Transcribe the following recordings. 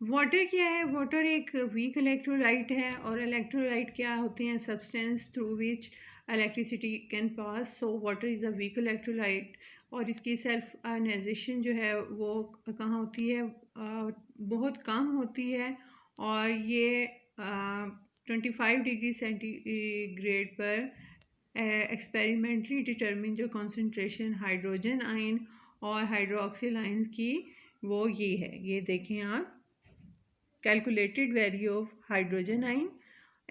Water क्या है? Water एक वीक इलेक्ट्रोलाइट है, और इलेक्ट्रोलाइट क्या होते हैं? Substance through which electricity can pass. So water is a weak electrolyte, और इसकी सेल्फ आयनाइजेशन जो है वो कहाँ होती है? बहुत कम होती है, और ये 25 डिग्री सेंटीग्रेड पर एक्सपेरिमेंटली डिटरमिन जो कॉन्सेंट्रेशन हाइड्रोजन आयन और हाइड्रोक्सिल आयंस की, वो ये है। ये देखें आप, calculated value of hydrogen ion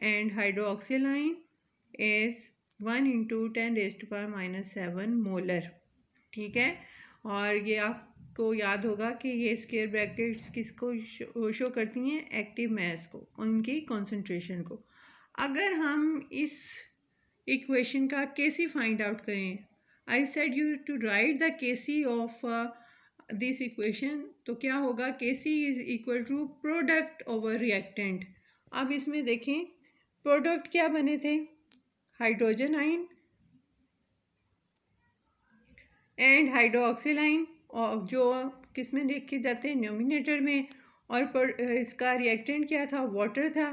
and hydroxyl ion is 1 into 10 raised to power minus 7 molar. ठीक है, और ये आपको याद होगा कि ये स्क्वायर ब्रैकेट्स किसको शो करती हैं? एक्टिव मास को, उनकी कॉन्सेंट्रेशन को। अगर हम इस इक्वेशन का केसी फाइंड आउट करें, I said you to write the KC of this equation, तो क्या होगा? KC is equal to product over reactant. अब इसमें देखें, प्रोडक्ट क्या बने थे? Hydrogen ion and hydroxyl ion, और जो किस में लिखे जाते हैं? न्यूमिनेटर में। और इसका रिएक्टेंट क्या था? वाटर था,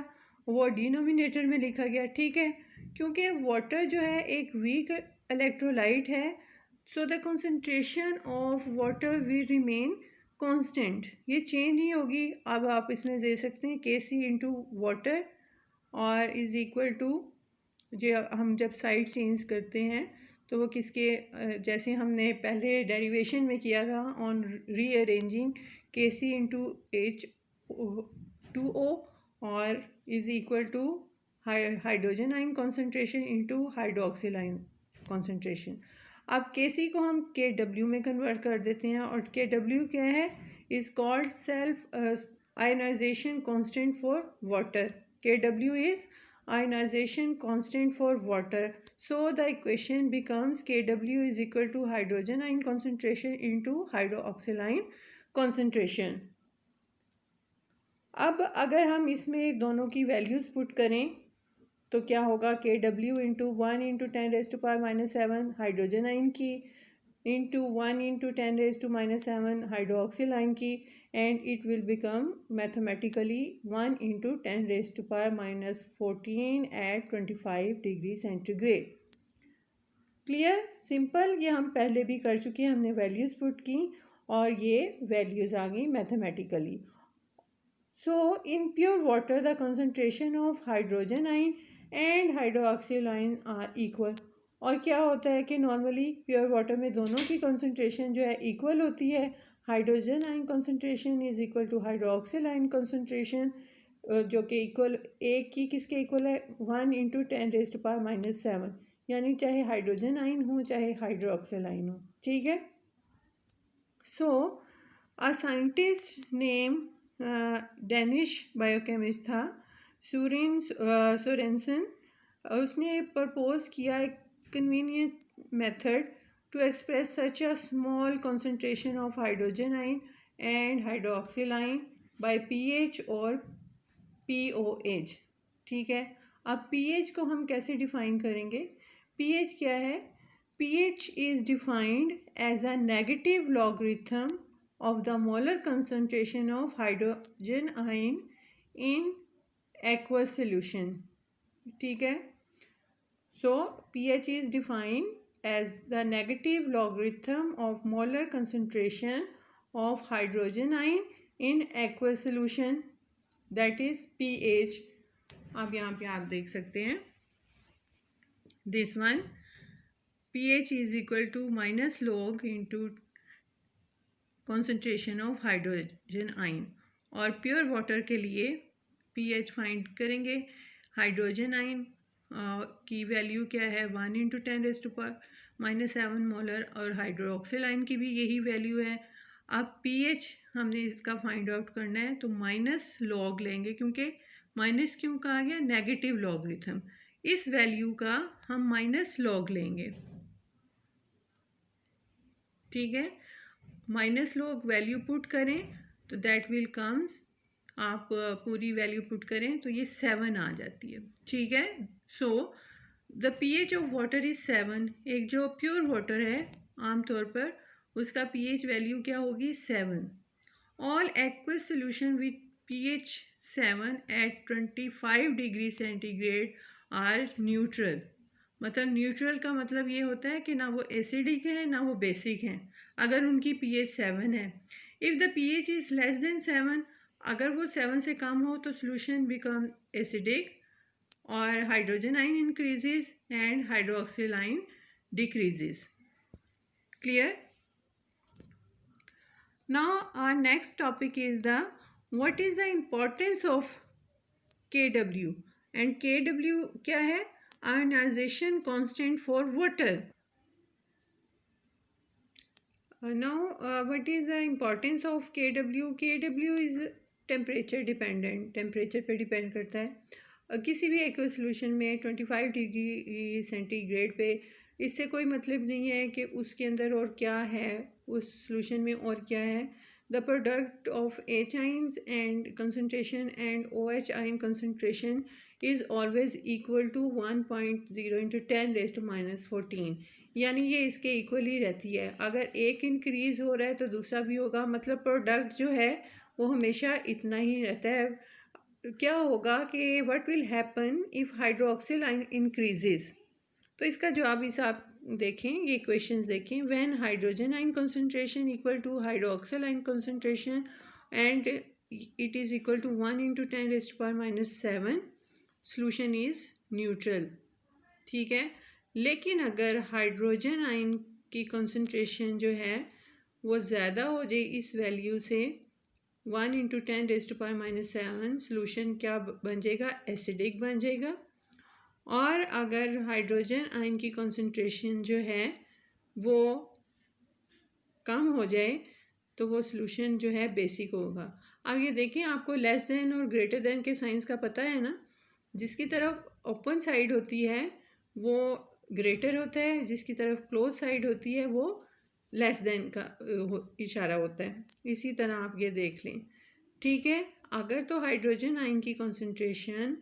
वो डिनोमिनेटर में लिखा गया। ठीक है, क्योंकि वाटर जो है एक वीक इलेक्ट्रोलाइट है, so the concentration of water will remain constant, ये चेंज नहीं होगी। अब आप इसमें दे सकते हैं के सी इंटू वाटर, और इज़ इक्वल टू, जो हम जब साइड चेंज करते हैं तो वो किसके, जैसे हमने पहले डेरिवेशन में किया था ऑन रीअरेंजिंग, के सी इंटू H2O, और is equal to hydrogen ion concentration into hydroxyl ion concentration. अब के सी को हम के डब्ल्यू में कन्वर्ट कर देते हैं, और के डब्ल्यू क्या है? Is called self ionization constant for water. K W is ionization constant for water. So the equation becomes Kw is equal to hydrogen ion concentration into hydroxyl ion concentration. अब अगर हम इसमें दोनों की वैल्यूज़ पुट करें तो क्या होगा? Kw into 1 into 10 raise to power minus 7 hydrogen ion की, into 1 into 10 raised to minus 7 hydroxyl ion की, and it will become mathematically 1 into 10 raised to power minus 14 at 25 degree centigrade. Clear? Simple, ये हम पहले भी कर चुके हैं, हमने वैल्यूज़ पुट की और ये वैल्यूज़ आ गई mathematically. So in pure water the concentration of hydrogen ion and hydroxyl ion are equal. और क्या होता है कि नॉर्मली प्योर वाटर में दोनों की कंसंट्रेशन जो है इक्वल होती है। Hydrogen ion concentration is equal to hydroxyl ion concentration, जो कि इक्वल, एक की किसके इक्वल है? 1 into 10 raise to power minus 7, यानी चाहे हाइड्रोजन आयन हो चाहे हाइड्रोक्सिल आयन हो। ठीक है, so a scientist name Danish biochemist था सोरेंसन, उसने प्रपोज किया एक convenient method to express such a small concentration of hydrogen ion and hydroxyl ion by pH और पीओएच। ठीक है, अब पीएच को हम कैसे डिफाइन करेंगे? पीएच क्या है? pH is defined as a negative logarithm of the molar concentration of hydrogen ion in aqueous solution. ठीक है, so pH is defined as the negative logarithm of molar concentration of hydrogen ion in aqueous solution, that is pH. अब यहाँ पे आप देख सकते हैं this one, pH is equal to minus log into concentration of hydrogen ion, और pure water के लिए pH फाइंड करेंगे। हाइड्रोजन आयन की वैल्यू क्या है? 1 into 10 raise to power minus 7 molar, और हाइड्रोक्सिल आयन की भी यही वैल्यू है। अब pH हमने इसका फाइंड आउट करना है, तो माइनस लॉग लेंगे, क्योंकि माइनस क्यों कहा गया? नेगेटिव लॉगरिथम, इस वैल्यू का हम माइनस लॉग लेंगे। ठीक है, माइनस लॉग वैल्यू पुट करें तो दैट विल कम्स, आप पूरी वैल्यू पुट करें तो ये 7 आ जाती है। ठीक है, so the pH of water is 7। एक जो प्योर वाटर है आमतौर पर उसका pH वैल्यू क्या होगी? 7। All aqueous solution with pH 7 at 25 degree centigrade are neutral. मतलब न्यूट्रल का मतलब ये होता है कि ना वो एसिडिक है ना वो बेसिक है, अगर उनकी pH 7 है। If the pH is less than 7, अगर वो 7 से कम हो तो सोल्यूशन बिकम एसिडिक और hydrogen ion increases and hydroxyl ion decreases. Clear? Now our next topic is the what is the importance of Kw, and Kw क्या है? Ionization constant for water. What is the importance of Kw? Kw is temperature dependent, temperature पे depend करता है। किसी भी aqua solution में 25 degree centigrade पे इससे कोई मतलब नहीं है कि उसके अंदर और क्या है, उस सोल्यूशन में और क्या है। The product of H ions and concentration and OH ion concentration is always equal to 1.0 into 10⁻⁻14, यानी ये इसके इक्वल ही रहती है। अगर एक इंक्रीज़ हो रहा है तो दूसरा भी होगा, मतलब प्रोडक्ट जो है वो हमेशा इतना ही रहता है। क्या होगा कि what will happen if hydroxyl ion increases? तो इसका जवाब इस आप देखें, ये इक्वेशंस देखें। When hydrogen ion concentration equal to hydroxyl ion concentration and it is equal to 1 into 10⁻⁷, solution is neutral. ठीक है, लेकिन अगर हाइड्रोजन आयन की कंसंट्रेशन जो है वो ज़्यादा हो जाए इस वैल्यू से 1 इंटू 10⁻⁷, सोल्यूशन क्या बन जाएगा? एसिडिक बन जाएगा। और अगर हाइड्रोजन आयन की कंसंट्रेशन जो है वो कम हो जाए तो वो सोल्यूशन जो है बेसिक होगा। अब ये देखें, आपको लेस देन और ग्रेटर देन के साइंस का पता है ना। जिसकी तरफ ओपन साइड होती है वो ग्रेटर होता है, जिसकी तरफ क्लोज साइड होती है वो लेस देन का इशारा होता है। इसी तरह आप ये देख लें। ठीक है, अगर तो हाइड्रोजन आयन की कंसंट्रेशन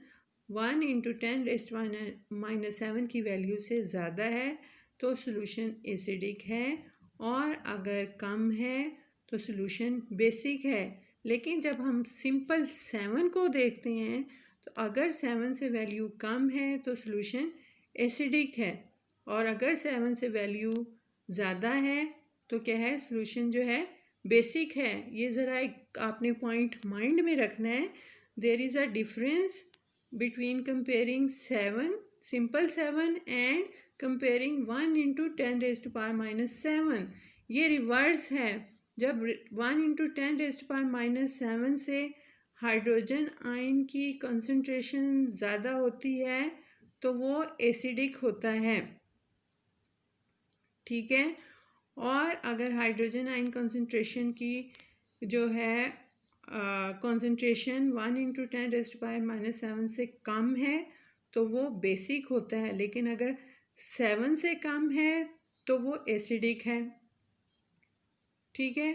1 इंटू 10⁻⁷ की वैल्यू से ज़्यादा है तो सोल्यूशन एसिडिक है, और अगर कम है तो सोल्यूशन बेसिक है। लेकिन जब हम सिंपल 7 को देखते हैं तो अगर 7 से वैल्यू कम है तो सोल्यूशन एसिडिक है, और अगर 7 से वैल्यू ज़्यादा है तो क्या है? सोल्यूशन जो है बेसिक है। ये ज़रा एक आपने पॉइंट माइंड में रखना है। There is a difference between comparing 7 simple 7 and comparing 1 into 10⁻⁷। ये रिवर्स है। जब 1 into 10⁻⁷ से हाइड्रोजन आयन की कंसंट्रेशन ज़्यादा होती है तो वो एसिडिक होता है। ठीक है, और अगर हाइड्रोजन आयन कंसंट्रेशन की जो है कंसंट्रेशन 1 इंटू 10⁻⁷ से कम है तो वो बेसिक होता है, लेकिन अगर 7 से कम है तो वो एसिडिक है। ठीक है,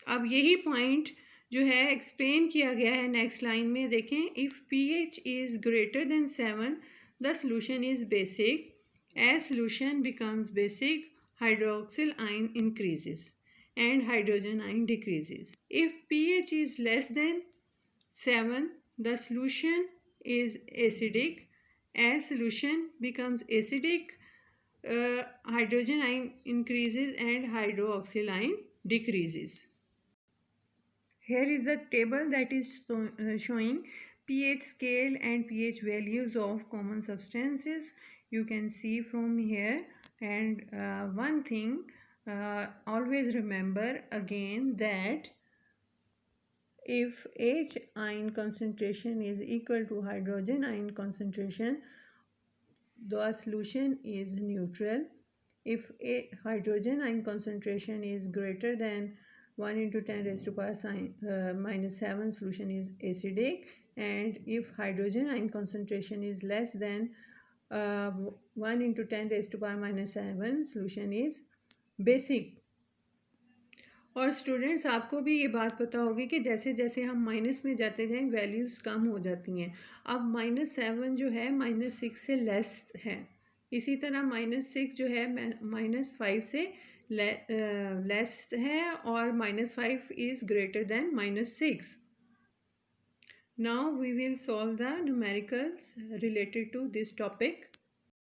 अब यही पॉइंट जो है एक्सप्लेन किया गया है नेक्स्ट लाइन में। देखें, if pH is greater than 7 the solution is basic. As solution becomes basic hydroxyl ion increases and hydrogen ion decreases. If pH is less than 7, the solution is acidic. As solution becomes acidic, hydrogen ion increases and hydroxyl ion decreases. Here is the table that is showing pH scale and pH values of common substances. You can see from here. And one thing, always remember again that if H ion concentration is equal to hydrogen ion concentration, the solution is neutral. If hydrogen ion concentration is greater than 1 into 10⁻⁷, solution is acidic, and if hydrogen ion concentration is less than 1 into 10⁻⁷, solution is basic. और students, आपको भी ये बात पता होगी कि जैसे जैसे हम माइनस में जाते जाएं वैल्यूज़ कम हो जाती हैं। अब -7 जो है -6 से लेस है, इसी तरह -6 जो है -5 से लेस है और -5 is greater then -6. Now we will solve the numericals related to this topic.